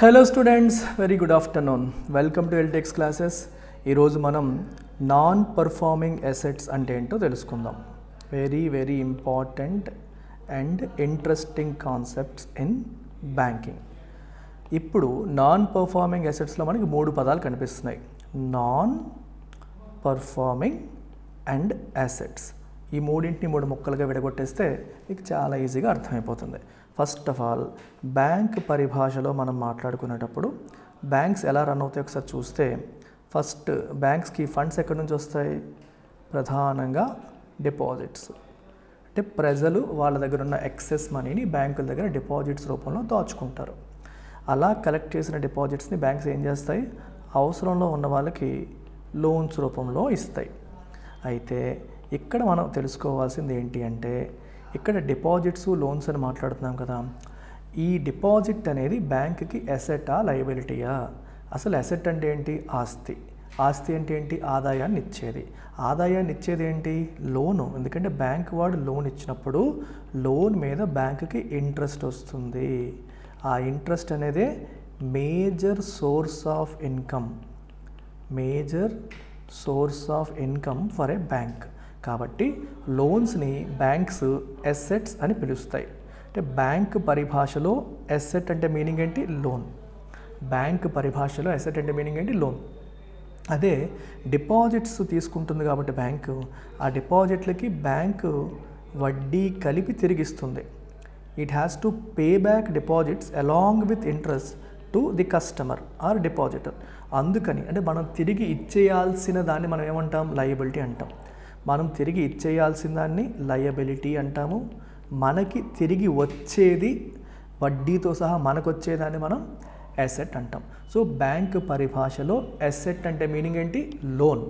Hello students, very good afternoon. Welcome to ఎల్టెక్స్ classes. ఈరోజు మనం non performing assets అంటే ఏంటో తెలుసుకుందాం. Very important and interesting concepts in banking. ఇప్పుడు నాన్ పర్ఫార్మింగ్ అసెట్స్లో మనకి 3 పదాలు కనిపిస్తున్నాయి: నాన్ పర్ఫార్మింగ్ అండ్ అసెట్స్. ఈ మూడింటిని 3 ముక్కలుగా విడగొట్టేస్తే మీకు చాలా ఈజీగా అర్థమైపోతుంది. ఫస్ట్ ఆఫ్ ఆల్, బ్యాంక్ పరిభాషలో మనం మాట్లాడుకునేటప్పుడు బ్యాంక్స్ ఎలా రన్ అవుతాయి ఒకసారి చూస్తే, ఫస్ట్ బ్యాంక్స్కి ఫండ్స్ ఎక్కడి నుంచి వస్తాయి? ప్రధానంగా డిపాజిట్స్. అంటే ప్రజలు వాళ్ళ దగ్గర ఉన్న ఎక్సెస్ మనీని బ్యాంకుల దగ్గర డిపాజిట్స్ రూపంలో దాచుకుంటారు. అలా కలెక్ట్ చేసిన డిపాజిట్స్ని బ్యాంక్స్ ఏం చేస్తాయి? అవసరంలో ఉన్న వాళ్ళకి లోన్స్ రూపంలో ఇస్తాయి. అయితే ఇక్కడ మనం తెలుసుకోవాల్సింది ఏంటి అంటే, ఇక్కడ డిపాజిట్స్ లోన్స్ అని మాట్లాడుతున్నాం కదా, ఈ డిపాజిట్ అనేది బ్యాంక్కి అసెటా లయబిలిటీయా? అసలు అసెట్ అంటే ఏంటి? ఆస్తి. ఆస్తి అంటే ఏంటి? ఆదాయాన్ని ఇచ్చేది. ఆదాయాన్ని ఇచ్చేది ఏంటి? లోను. ఎందుకంటే బ్యాంక్ వాడు లోన్ ఇచ్చినప్పుడు లోన్ మీద బ్యాంకుకి ఇంట్రెస్ట్ వస్తుంది. ఆ ఇంట్రెస్ట్ అనేది major source of income for a bank. కాబట్టి లోన్స్ని బ్యాంక్స్ అసెట్స్ అని పిలుస్తాయి. అంటే బ్యాంక్ పరిభాషలో అసెట్ అంటే మీనింగ్ ఏంటి? లోన్. బ్యాంక్ పరిభాషలో అసెట్ అంటే మీనింగ్ ఏంటి? లోన్. అదే డిపాజిట్స్ తీసుకుంటుంది కాబట్టి బ్యాంకు, ఆ డిపాజిట్లకి బ్యాంకు వడ్డీ కలిపి తిరిగిస్తుంది. It has to pay back deposits along with interest to the customer or depositor. అందుకని అంటే మనం తిరిగి ఇచ్చేయాల్సిన దాన్ని మనం ఏమంటాం? లయబిలిటీ అంటాం. మనం తిరిగి ఇచ్చేయాల్సిన దాన్ని లయబిలిటీ అంటాము. మనకి తిరిగి వచ్చేది వడ్డీతో సహా మనకు వచ్చేదాన్ని మనం అసెట్ అంటాం. సో బ్యాంక్ పరిభాషలో అసెట్ అంటే మీనింగ్ ఏంటి? లోన్.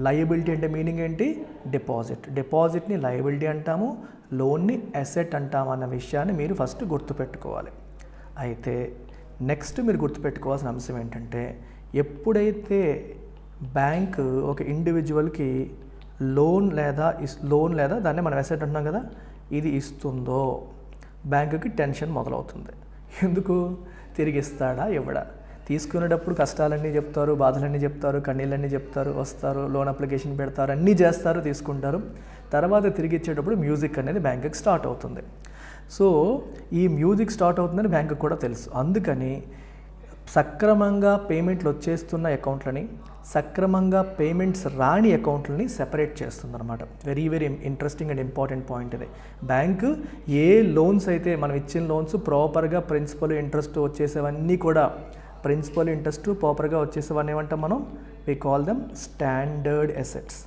లయబిలిటీ అంటే మీనింగ్ ఏంటి? డిపాజిట్. డిపాజిట్ని లయబిలిటీ అంటాము, లోన్ని అసెట్ అంటాము అన్న విషయాన్ని మీరు ఫస్ట్ గుర్తుపెట్టుకోవాలి. అయితే నెక్స్ట్ మీరు గుర్తుపెట్టుకోవాల్సిన అంశం ఏంటంటే, ఎప్పుడైతే బ్యాంక్ ఒక ఇండివిజువల్కి లోన్ లేదా దాన్ని మనం అసెట్ అంటున్నాం కదా, ఇది ఇస్తుందో బ్యాంకుకి టెన్షన్ మొదలవుతుంది. ఎందుకు? తిరిగి ఇస్తాడా ఇవ్వడా? తీసుకునేటప్పుడు కష్టాలన్నీ చెప్తారు, బాధలన్నీ చెప్తారు, కన్నీళ్ళన్నీ చెప్తారు, వస్తారు, లోన్ అప్లికేషన్ పెడతారు, అన్నీ చేస్తారు, తీసుకుంటారు. తర్వాత తిరిగి ఇచ్చేటప్పుడు మ్యూజిక్ అనేది బ్యాంకుకి స్టార్ట్ అవుతుంది. సో ఈ మ్యూజిక్ స్టార్ట్ అవుతుందని బ్యాంకుకి కూడా తెలుసు. అందుకని సక్రమంగా పేమెంట్లు వచ్చేస్తున్న అకౌంట్లని, సక్రమంగా పేమెంట్స్ రాని అకౌంట్లని సెపరేట్ చేస్తుంది అనమాట. Very interesting and important point ఇది. బ్యాంకు ఏ లోన్స్ అయితే మనం ఇచ్చిన లోన్స్ ప్రాపర్గా ప్రిన్సిపల్ ఇంట్రెస్ట్ వచ్చేసేవన్నీ కూడా, ప్రిన్సిపల్ ఇంట్రెస్ట్ ప్రాపర్గా వచ్చేసేవన్నీ ఏమంటాం మనం? We call them standard assets.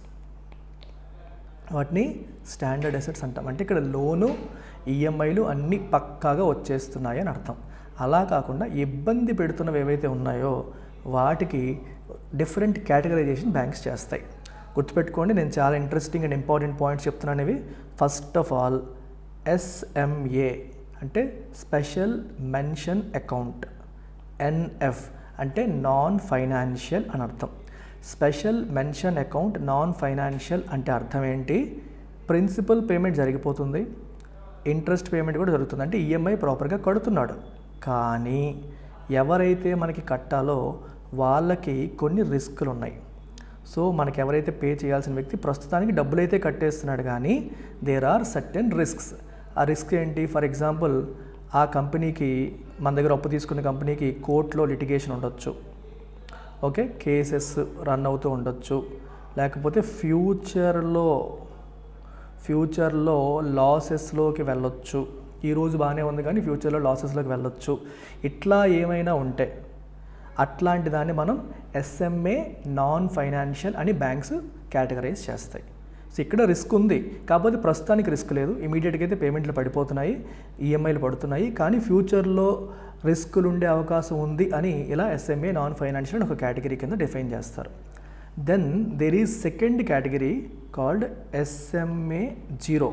వాటిని స్టాండర్డ్ అసెట్స్ అంటాం. అంటే ఇక్కడ లోను, ఈఎంఐలు అన్నీ పక్కాగా వచ్చేస్తున్నాయి అని అర్థం. అలా కాకుండా ఇబ్బంది పెడుతున్నవి ఏవైతే ఉన్నాయో వాటికి డిఫరెంట్ కేటగరైజేషన్ బ్యాంక్స్ చేస్తాయి. గుర్తుపెట్టుకోండి, నేను చాలా ఇంట్రెస్టింగ్ అండ్ ఇంపార్టెంట్ పాయింట్స్ చెప్తున్నాను ఇవి. ఫస్ట్ ఆఫ్ ఆల్, ఎస్ఎంఏ అంటే స్పెషల్ మెన్షన్ అకౌంట్. ఎన్ఎఫ్ అంటే నాన్ ఫైనాన్షియల్ అని అర్థం. Special mention account non financial అంటే అర్థం ఏంటి? ప్రిన్సిపల్ పేమెంట్ జరిగిపోతుంది, ఇంట్రెస్ట్ పేమెంట్ కూడా జరుగుతుంది. అంటే ఈఎంఐ ప్రాపర్గా కడుతున్నాడు. కానీ ఎవరైతే మనకి కట్టాలో వాళ్ళకి కొన్ని రిస్కులు ఉన్నాయి. సో మనకి ఎవరైతే పే చేయాల్సిన వ్యక్తి ప్రస్తుతానికి డబ్బులు అయితే కట్టేస్తున్నాడు, కానీ దేర్ ఆర్ సర్టెన్ రిస్క్స్. ఆ రిస్క్ ఏంటి? ఫర్ ఎగ్జాంపుల్, ఆ కంపెనీకి, మన దగ్గర అప్పు తీసుకున్న కంపెనీకి కోర్టులో లిటిగేషన్ ఉండొచ్చు, ఓకే, కేసెస్ రన్ అవుతూ ఉండొచ్చు, లేకపోతే ఫ్యూచర్లో లాసెస్లోకి వెళ్ళొచ్చు. ఈరోజు బాగానే ఉంది కానీ ఫ్యూచర్లో లాసెస్లోకి వెళ్ళొచ్చు. ఇట్లా ఏమైనా ఉంటే అట్లాంటి దాన్ని మనం ఎస్ఎంఏ నాన్ ఫైనాన్షియల్ అని బ్యాంక్స్ కేటగరైజ్ చేస్తాయి. సో ఇక్కడ రిస్క్ ఉంది, కాకపోతే ప్రస్తుతానికి రిస్క్ లేదు. ఇమీడియట్గా అయితే పేమెంట్లు పడిపోతున్నాయి, ఈఎంఐలు పడుతున్నాయి, కానీ ఫ్యూచర్లో రిస్కులు ఉండే అవకాశం ఉంది అని ఇలా ఎస్ఎంఏ నాన్ ఫైనాన్షియల్ అని ఒక కేటగిరీ కింద డిఫైన్ చేస్తారు. Then there is second category called SMA zero.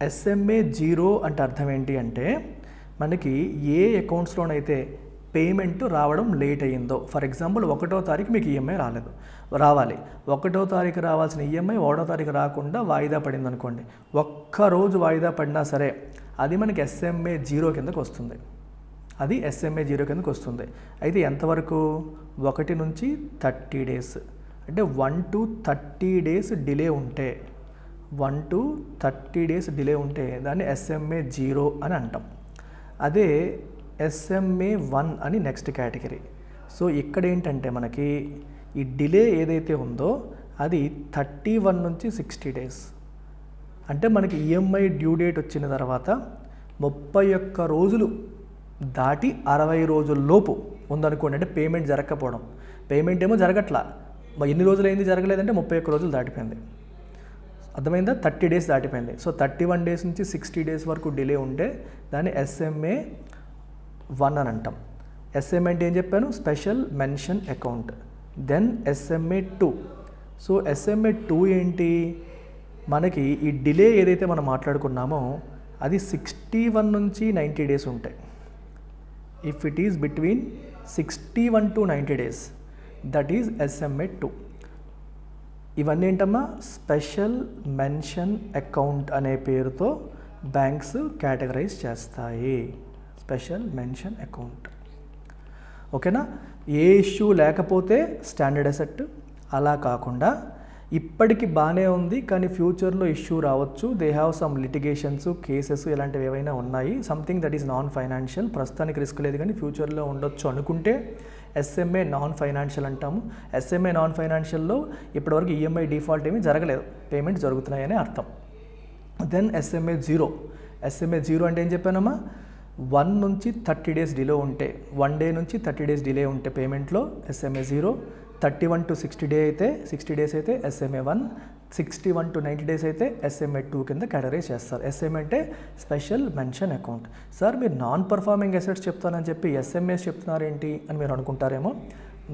SMA zero అంటే అర్థం ఏంటి అంటే, మనకి ఏ అకౌంట్స్లోనైతే పేమెంట్ రావడం లేట్ అయ్యిందో, ఫర్ ఎగ్జాంపుల్ 1వ తారీఖు మీకు ఈఎంఐ రావాలి, 1వ తారీఖు రావాల్సిన ఈఎంఐ 1వ తారీఖు రాకుండా వాయిదా పడింది అనుకోండి, ఒక్కరోజు వాయిదా పడినా సరే అది మనకి ఎస్ఎంఏ జీరో కిందకు వస్తుంది. అది SMA 0 కిందకి వస్తుంది. అయితే ఎంతవరకు 1 నుంచి 30 డేస్, అంటే 1 to 30 డేస్ డిలే ఉంటే 1 to 30 డేస్ డిలే ఉంటే దాన్ని SMA 0 అని అంటాం. అదే SMA 1 అని నెక్స్ట్ కేటగిరీ. సో ఇక్కడ ఏంటంటే మనకి ఈ డిలే ఏదైతే ఉందో అది 31 నుంచి 60 డేస్. అంటే మనకి EMI డ్యూ డేట్ వచ్చిన తర్వాత 31 రోజులు దాటి 60 రోజుల లోపు ఉందనుకోండి, అంటే పేమెంట్ జరగకపోవడం. పేమెంట్ ఏమో జరగట్లా, ఎన్ని రోజులు అయింది జరగలేదంటే 31 రోజులు దాటిపోయింది. అర్థమైందా? 30 డేస్ దాటిపోయింది. సో 31 డేస్ నుంచి 60 డేస్ వరకు డిలే ఉంటే దాన్ని SMA 1 అని అంటాం. SMA అంటే ఏం చెప్పాను? Special mention account. Then SMA 2. So SMA 2 ఏంటి? మనకి ఈ డిలే ఏదైతే మనం మాట్లాడుకున్నామో అది 61 నుంచి 90 డేస్ ఉంటాయి. If it is between 61 to 90 days, that is SMA 2. ఇవన్నీ ఏంటమ్మా? స్పెషల్ మెన్షన్ అకౌంట్ అనే పేరుతో బ్యాంక్స్ కేటగరైజ్ చేస్తాయి. Special mention account. ఓకేనా? ఏ ఇష్యూ లేకపోతే స్టాండర్డ్ అసెట్, అలా కాకుండా ఇప్పటికి బాగానే ఉంది కానీ ఫ్యూచర్లో ఇష్యూ రావచ్చు, they have some litigations, cases ఇలాంటివి ఏవైనా ఉన్నాయి, something that is non financial, ప్రస్తుతానికి రిస్క్ లేదు కానీ ఫ్యూచర్లో ఉండొచ్చు అనుకుంటే SMA నాన్ ఫైనాన్షియల్ అంటాము. SMA నాన్ ఫైనాన్షియల్లో ఇప్పటివరకు EMI డిఫాల్ట్ ఏమీ జరగలేదు, పేమెంట్ జరుగుతున్నాయని అర్థం. Then SMA 0. SMA 0 అంటే ఏం చెప్పానమ్మా? 1 నుంచి 30 డేస్ డిలే ఉంటే, 1 డే నుంచి 30 డేస్ డిలే ఉంటే పేమెంట్లో SMA 0. 31 to 60 డేస్ అయితే SMA 1. 61 to 90 డేస్ అయితే SMA 2 కింద కేటగరైజ్ చేస్తారు. SMA అంటే స్పెషల్ మెన్షన్ అకౌంట్. సార్ మీరు నాన్ పర్ఫార్మింగ్ అసెట్స్ చెప్తానని చెప్పి SMAs చెప్తున్నారేంటి అని మీరు అనుకుంటారేమో.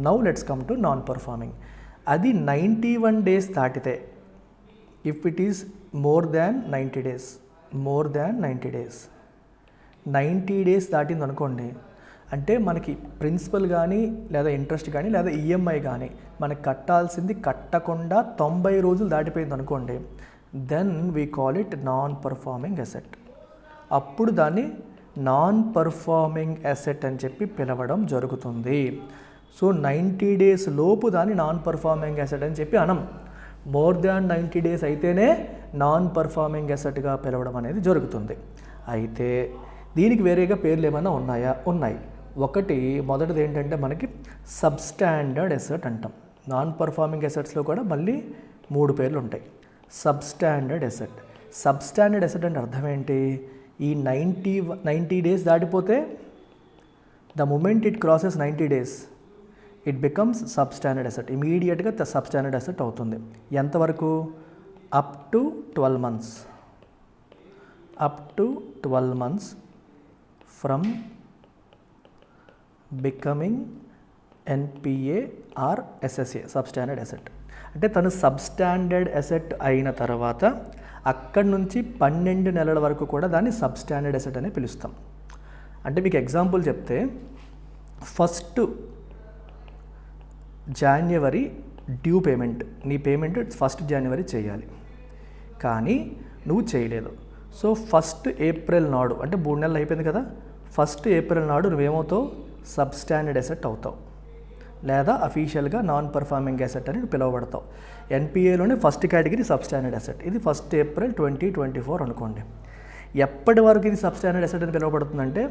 Now let's come to non performing. అది 91 డేస్ దాటితే, if it is more than 90 days, 90 days దాటింది అనుకోండి, అంటే మనకి ప్రిన్సిపల్ కానీ లేదా ఇంట్రెస్ట్ కానీ లేదా EMI కానీ మనకి కట్టాల్సింది కట్టకుండా 90 రోజులు దాటిపోయింది అనుకోండి, then we call it non performing asset. అప్పుడు దాన్ని నాన్ పర్ఫార్మింగ్ అసెట్ అని చెప్పి పిలవడం జరుగుతుంది. సో 90 డేస్ లోపు దాన్ని నాన్ పర్ఫార్మింగ్ అసెట్ అని చెప్పి అనం. మోర్ దాన్ 90 డేస్ అయితేనే నాన్ పర్ఫార్మింగ్ అసెట్గా పిలవడం అనేది జరుగుతుంది. అయితే దీనికి వేరేగా పేర్లు ఏమైనా ఉన్నాయా? ఉన్నాయి. ఒకటి, మొదటిది ఏంటంటే మనకి సబ్స్టాండర్డ్ అసెట్ అంటాం. నాన్ పర్ఫార్మింగ్ అసెట్స్లో కూడా మళ్ళీ 3 పేర్లు ఉంటాయి. Substandard asset. సబ్స్టాండర్డ్ అసెట్ అంటే అర్థం ఏంటి? ఈ 90 డేస్ దాటిపోతే, the moment it crosses 90 days it becomes substandard asset. ఇమీడియట్గా సబ్స్టాండర్డ్ అసెట్ అవుతుంది. ఎంతవరకు? Up to 12 months. Up to 12 months from becoming NPA or SSA, substandard asset. అంటే తను సబ్స్టాండర్డ్ అసెట్ అయిన తర్వాత అక్కడి నుంచి 12 నెలల వరకు కూడా దాన్ని సబ్స్టాండర్డ్ అసెట్ అని పిలుస్తాం. అంటే మీకు ఎగ్జాంపుల్ చెప్తే, 1st January డ్యూ పేమెంట్, నీ పేమెంట్ 1st January చేయాలి, కానీ నువ్వు చేయలేదు. సో 1st April నాడు, అంటే 3 నెలలు అయిపోయింది కదా, 1st April నాడు నువ్వేమవుతావు? సబ్స్టాండర్డ్ అసెట్ అవుతావు, లేదా అఫీషియల్గా నాన్ పర్ఫార్మింగ్ అసెట్ అని పిలువబడతావు. NPAలోనే ఫస్ట్ కేటగిరీ సబ్స్టాండర్డ్ అసెట్. ఇది 1st April 2024 అనుకోండి. ఎప్పటి వరకు ఇది సబ్స్టాండర్డ్ అసెట్ అని పిలువబడుతుందంటే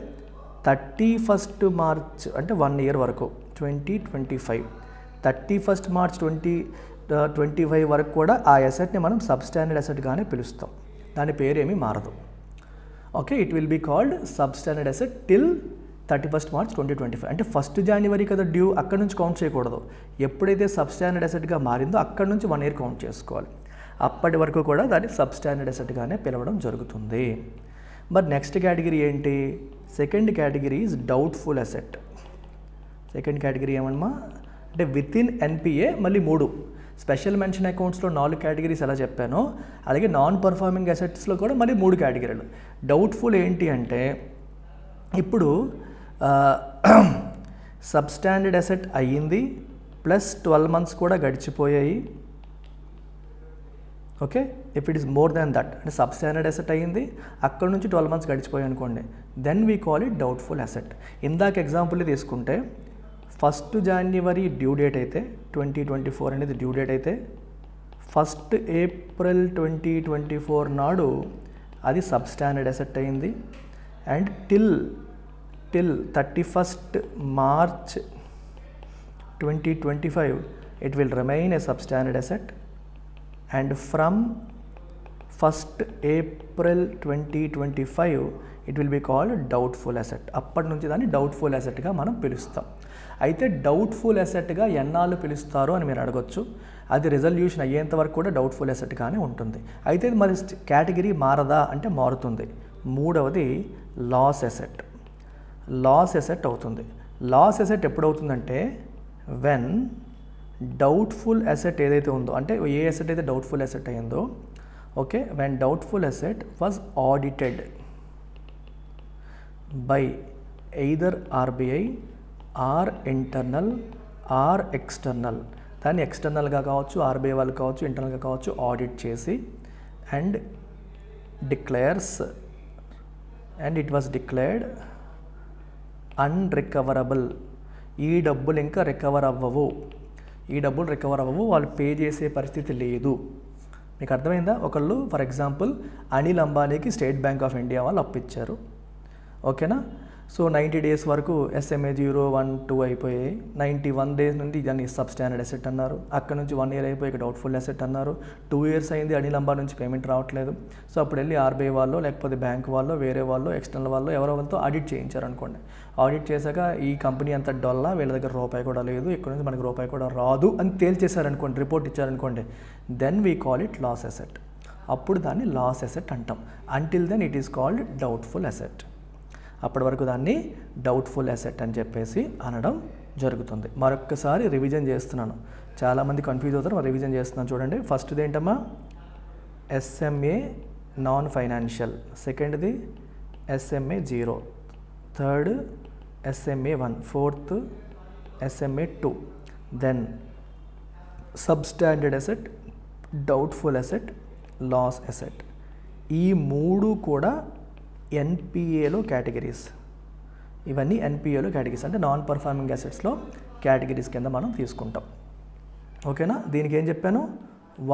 31st March, అంటే 1 year వరకు, 2025. 31st March 2025 వరకు కూడా ఆ అసెట్ని మనం సబ్స్టాండర్డ్ అసెట్గానే పిలుస్తాం. దాని పేరేమీ మారదు. Okay, it will be called substandard asset till 31st March 2025. అంటే 1st January కదా డ్యూ, అక్కడ నుంచి కౌంట్ చేయకూడదు. ఎప్పుడైతే సబ్స్టాండర్డ్ అసెట్గా మారిందో అక్కడ నుంచి 1 year కౌంట్ చేసుకోవాలి. అప్పటి వరకు కూడా దాన్ని సబ్స్టాండర్డ్ అసెట్గానే పిలవడం జరుగుతుంది. మరి నెక్స్ట్ కేటగిరీ ఏంటి? Second category is doubtful asset. Second category ఏమన్నా అంటే విత్ ఇన్ NPA మళ్ళీ 3. స్పెషల్ మెన్షన్ అకౌంట్స్లో 4 కేటగిరీస్ ఎలా చెప్పానో, అలాగే నాన్ పర్ఫార్మింగ్ అసెట్స్లో కూడా మళ్ళీ 3 కేటగిరీలు. డౌట్ఫుల్ ఏంటి అంటే, ఇప్పుడు సబ్స్టాండర్డ్ అసెట్ అయ్యింది, ప్లస్ 12 months కూడా గడిచిపోయాయి, okay, if it is more than that అంటే సబ్స్టాండర్డ్ అసెట్ అయ్యింది, అక్కడ నుంచి 12 months గడిచిపోయాయి అనుకోండి, then we call it doubtful asset. ఇందాక ఎగ్జాంపుల్ తీసుకుంటే 1st January డ్యూ డేట్ అయితే 2024 అనేది డ్యూ డేట్ అయితే 1st April 2024 నాడు అది సబ్స్టాండర్డ్ అసెట్ అయింది. And till 31st March 2025 it will remain a substandard asset, and from 1st April 2025 it will be called doubtful asset. అప్పటి నుంచి దాన్ని డౌట్ఫుల్ అసెట్గా మనం పిలుస్తాం. అయితే డౌట్ఫుల్ అసెట్గా ఎన్నాళ్ళు పిలుస్తారు అని మీరు అడగొచ్చు. అది రిజల్యూషన్ అయ్యేంత వరకు కూడా డౌట్ఫుల్ అసెట్గానే ఉంటుంది. అయితే మరి కేటగిరీ మారదా అంటే మారుతుంది. మూడవది లాస్ అసెట్. లాస్ అసెట్ అవుతుంది. లాస్ అసెట్ ఎప్పుడు అవుతుందంటే వెన్ డౌట్ఫుల్ అసెట్ ఏదైతే ఉందో, అంటే ఏ అసెట్ అయితే డౌట్ఫుల్ అసెట్ అయ్యిందో, okay, when doubtful asset was audited by either RBI or internal or external, దాన్ని ఎక్స్టర్నల్గా కావచ్చు, ఆర్బీఐ వాళ్ళు కావచ్చు, ఇంటర్నల్గా కావచ్చు, ఆడిట్ చేసి and declares and it was declared unrecoverable. ఈ డబ్బులు ఇంకా రికవర్ అవ్వవు, వాళ్ళు పే చేసే పరిస్థితి లేదు. మీకు అర్థమైందా? ఒకళ్ళు ఫర్ ఎగ్జాంపుల్ అనిల్ అంబానీకి స్టేట్ బ్యాంక్ ఆఫ్ ఇండియా వాళ్ళు అప్పిచ్చారు, ఓకేనా. సో 90 days వరకు SMA 0, 1, 2 అయిపోయాయి. 91 days నుండి దాన్ని సబ్స్టాండర్డ్ అసెట్ అన్నారు. అక్కడ నుంచి 1 year అయిపోయి డౌట్ఫుల్ అసెట్ అన్నారు. 2 years అయింది, అనిల్ అంబానీ నుంచి పేమెంట్ రావట్లేదు. సో అప్పుడు వెళ్ళి ఆర్బీఐ వాళ్ళు లేకపోతే బ్యాంక్ వాళ్ళు వేరే వాళ్ళు ఎక్స్టర్నల్ వాళ్ళు ఎవరో వాళ్ళతో ఆడిట్ చేయించారు అనుకోండి. ఆడిట్ చేశాక ఈ కంపెనీ అంత డొల్లా, వీళ్ళ దగ్గర రూపాయి కూడా లేదు, ఇక్కడ నుంచి మనకి రూపాయి కూడా రాదు అని తేల్చేశారనుకోండి, రిపోర్ట్ ఇచ్చారనుకోండి, then we call it loss asset. అప్పుడు దాన్ని లాస్ అసెట్ అంటాం. Until then it is called doubtful asset. అప్పటి వరకు దాన్ని డౌట్ఫుల్ అసెట్ అని చెప్పేసి అనడం జరుగుతుంది. మరొక్కసారి రివిజన్ చేస్తున్నాను, చాలామంది కన్ఫ్యూజ్ అవుతారు, రివిజన్ చేస్తున్నాను చూడండి. ఫస్ట్ది ఏంటమ్మా? SMA non financial. సెకండ్ది SMA 0. Third SMA 1. Fourth SMA 2. Then substandard asset, doubtful asset, loss asset. ఈ మూడు కూడా ఎన్పిఏలో కేటగిరీస్. ఇవన్నీ ఎన్పిఏలో కేటగిరీస్ అంటే నాన్ పర్ఫార్మింగ్ అసెట్స్లో కేటగిరీస్ కింద మనం తీసుకుంటాం, ఓకేనా. దీనికి ఏం చెప్పాను?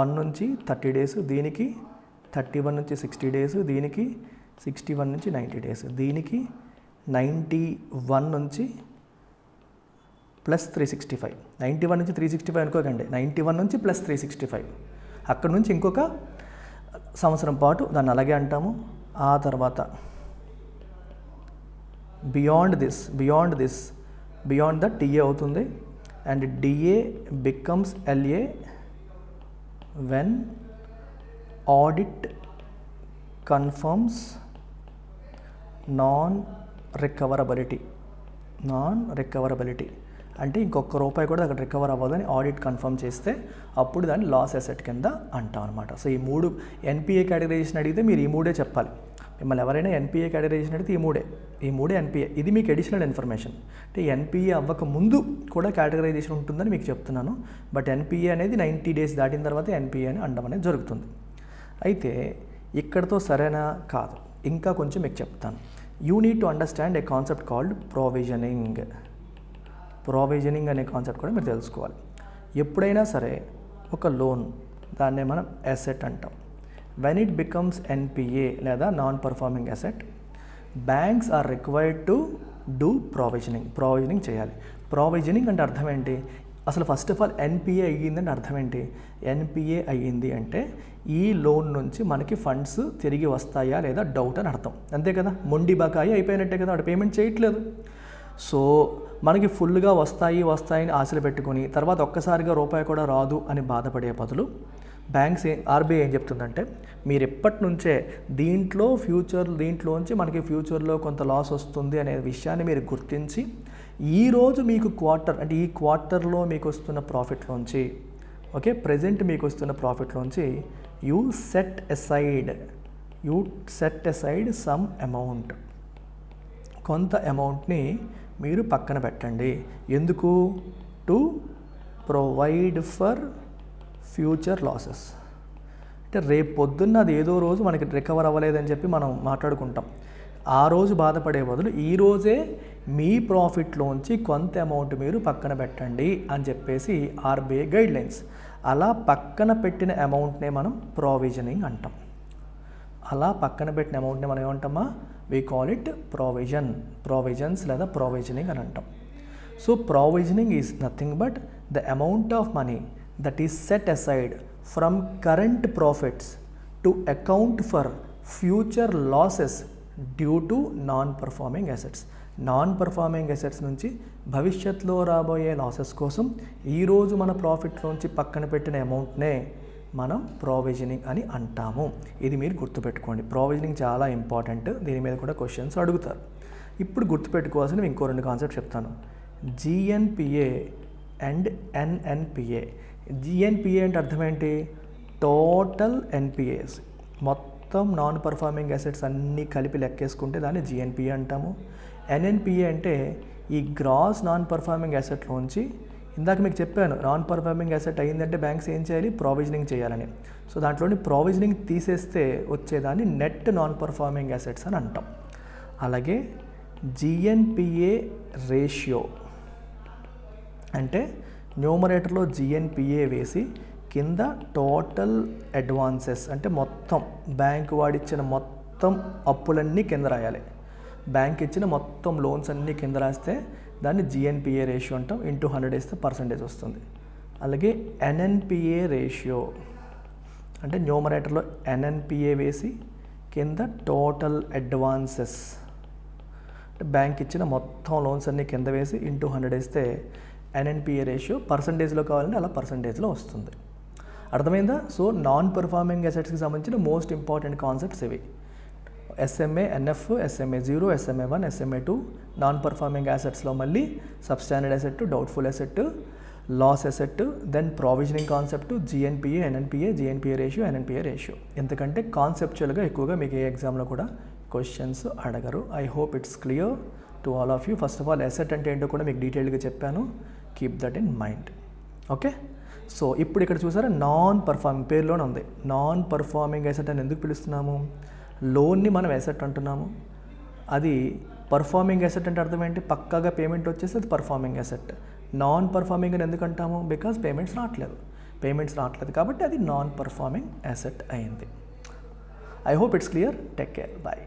1 నుంచి 30 days, దీనికి 31 నుంచి 60 days, దీనికి 61 నుంచి 90 days, దీనికి 91 నుంచి +365. 91 నుంచి 365 అనుకోకండి, 91 నుంచి +365. అక్కడ నుంచి ఇంకొక సంవత్సరం పాటు దాన్ని అలాగే అంటాము. ఆ తర్వాత బియాండ్ ద టీఏ అవుతుంది. And DA becomes LA when audit confirms non recoverability. అంటే ఇంకొక రూపాయి కూడా అక్కడ రికవర్ అవ్వదని ఆడిట్ కన్ఫర్మ్ చేస్తే అప్పుడు దాన్ని లాస్ అసెట్ కింద అంటాం అనమాట. సో ఈ మూడు ఎన్పిఏ కేటగరైజేషన్ అడిగితే మీరు ఈ మూడే చెప్పాలి. మిమ్మల్ని ఎవరైనా ఎన్పిఏ కేటగరైజేషన్ అడిగితే ఈ మూడే ఎన్పిఏ. ఇది మీకు అడిషనల్ ఇన్ఫర్మేషన్. అంటే ఎన్పిఏ అవ్వక ముందు కూడా కేటగరైజేషన్ ఉంటుందని మీకు చెప్తున్నాను. బట్ ఎన్పిఏ అనేది 90 days దాటిన తర్వాత ఎన్పిఏ అని అనడం అనేది జరుగుతుంది. అయితే ఇక్కడతో సరేనా కాదు, ఇంకా కొంచెం మీకు చెప్తాను. You need to understand A concept called provisioning అనే కాన్సెప్ట్ కూడా మీరు తెలుసుకోవాలి. ఎప్పుడైనా సరే ఒక లోన్, దాన్నే మనం అసెట్ అంటాం. వెన్ ఇట్ బికమ్స్ ఎన్పిఏ లేదా non performing asset, banks are required to do provisioning చేయాలి. ప్రొవిజనింగ్ అంటే అర్థం ఏంటి? అసలు ఫస్ట్ ఆఫ్ ఆల్ ఎన్పిఏ అయ్యిందంటే అర్థం ఏంటి? ఎన్పిఏ అయ్యింది అంటే ఈ లోన్ నుంచి మనకి ఫండ్స్ తిరిగి వస్తాయా లేదా డౌట్ అని అర్థం, అంతే కదా. మొండి బకాయి అయిపోయినట్టే కదా, వాడు పేమెంట్ చేయట్లేదు. సో మనకి ఫుల్గా వస్తాయని ఆశలు పెట్టుకొని తర్వాత ఒక్కసారిగా రూపాయి కూడా రాదు అని బాధపడే బదులు బ్యాంక్స్ ఆర్బీఐ ఏం చెప్తుందంటే, మీరు ఎప్పటి నుంచే దీంట్లోంచి మనకి ఫ్యూచర్లో కొంత లాస్ వస్తుంది అనే విషయాన్ని మీరు గుర్తించి ఈరోజు మీకు ఈ క్వార్టర్లో మీకు వస్తున్న ప్రాఫిట్లోంచి, ఓకే, ప్రజెంట్ మీకు వస్తున్న ప్రాఫిట్లోంచి you set aside some amount, కొంత అమౌంట్ని మీరు పక్కన పెట్టండి. ఎందుకు? To provide for future losses. అంటే రేపు పొద్దున్న అది ఏదో రోజు మనకి రికవర్ అవ్వలేదని చెప్పి మనం మాట్లాడుకుంటాం. ఆ రోజు బాధపడే బదులు ఈ రోజే మీ ప్రాఫిట్లోంచి కొంత అమౌంట్ మీరు పక్కన పెట్టండి అని చెప్పేసి ఆర్బీఐ గైడ్లైన్స్. అలా పక్కన పెట్టిన అమౌంట్నే మనం ప్రావిజనింగ్ అంటాం. అలా పక్కన పెట్టిన అమౌంట్ని మనం ఏమంటామా, వీ కాల్ ఇట్ ప్రావిజన్స్ లేదా ప్రావిజనింగ్ అని అంటాం. So provisioning is nothing but the amount of money that is set aside from current profits to account for future losses due to non performing assets. Non performing assets నుంచి భవిష్యత్తులో రాబోయే losses కోసం ఈరోజు మన ప్రాఫిట్లోంచి పక్కన పెట్టిన అమౌంట్నే మనం ప్రావిజనింగ్ అని అంటాము. ఇది మీరు గుర్తుపెట్టుకోండి. ప్రావిజనింగ్ చాలా ఇంపార్టెంట్. దీని మీద కూడా క్వశ్చన్స్ అడుగుతారు. ఇప్పుడు గుర్తుపెట్టుకోవాల్సినవి ఇంకో 2 కాన్సెప్ట్ చెప్తాను. జిఎన్పిఏ అండ్ ఎన్ఎన్పిఏ. జిఎన్పిఏ అంటే అర్థం ఏంటి? టోటల్ ఎన్పిఏస్, మొత్తం నాన్ పర్ఫార్మింగ్ అసెట్స్ అన్నీ కలిపి లెక్కేసుకుంటే దాన్ని జిఎన్పిఏ అంటాము. ఎన్ఎన్పిఏ అంటే ఈ గ్రాస్ నాన్ పర్ఫార్మింగ్ అసెట్లోంచి, ఇందాక మీకు చెప్పాను నాన్ పర్ఫార్మింగ్ అసెట్ అయ్యిందంటే బ్యాంక్స్ ఏం చేయాలి, ప్రావిజనింగ్ చేయాలని. సో దాంట్లోని ప్రావిజనింగ్ తీసేస్తే వచ్చేదాన్ని నెట్ నాన్ పర్ఫార్మింగ్ అసెట్స్ అని అంటాం. అలాగే జిఎన్పిఏ రేషియో అంటే న్యూమరేటర్లో జిఎన్పిఏ వేసి కింద టోటల్ అడ్వాన్సెస్ అంటే మొత్తం బ్యాంకు వాడిచ్చిన మొత్తం అప్పులన్నీ కింద రాయాలి. బ్యాంక్ ఇచ్చిన మొత్తం లోన్స్ అన్నీ కింద రాస్తే దాన్ని జిఎన్పిఏ రేషియో అంటాం. ఇంటూ 100 వేస్తే పర్సంటేజ్ వస్తుంది. అలాగే ఎన్ఎన్పిఏ రేషియో అంటే న్యూమరేటర్లో ఎన్ఎన్పిఏ వేసి కింద టోటల్ అడ్వాన్సెస్ అంటే బ్యాంక్ ఇచ్చిన మొత్తం లోన్స్ అన్నీ కింద వేసి ఇంటూ 100 వేస్తే ఎన్ఎన్పిఏ రేషియో పర్సంటేజ్లో కావాలంటే అలా పర్సంటేజ్లో వస్తుంది. అర్థమైందా? సో నాన్ పర్ఫార్మింగ్ అసెట్స్కి సంబంధించిన మోస్ట్ ఇంపార్టెంట్ కాన్సెప్ట్స్ ఇవి. SMA, NF, SMA 0, SMA 1, SMA 2. Non performing అసెట్స్లో మళ్ళీ substandard asset, doubtful asset, loss asset, then provisioning concept, GNPA, NNPA, GNPA ratio, NNPA ratio. ఎందుకంటే కాన్సెప్చువల్గా ఎక్కువగా మీకు ఏ ఎగ్జామ్లో కూడా క్వశ్చన్స్ అడగరు. I hope it's clear to all of you. First of all asset అంటే ఏంటో కూడా మీకు డీటెయిల్గా చెప్పాను. Keep that in mind. Okay. So ఇప్పుడు ఇక్కడ చూసారా, నాన్ పర్ఫార్మింగ్ పేరులోనే ఉంది. నాన్ పర్ఫార్మింగ్ అసెట్ అని ఎందుకు పిలుస్తున్నాము? లోన్ని మనం అసెట్ అంటున్నాము. అది పర్ఫార్మింగ్ అసెట్ అంటే అర్థం ఏంటి? పక్కాగా పేమెంట్ వచ్చేసి అది పర్ఫార్మింగ్ అసెట్. నాన్ పర్ఫార్మింగ్ అని ఎందుకు అంటాము? బికాజ్ పేమెంట్స్ రావట్లేదు కాబట్టి అది నాన్ పర్ఫార్మింగ్ అసెట్ అయింది. I hope it's clear. Take care. Bye.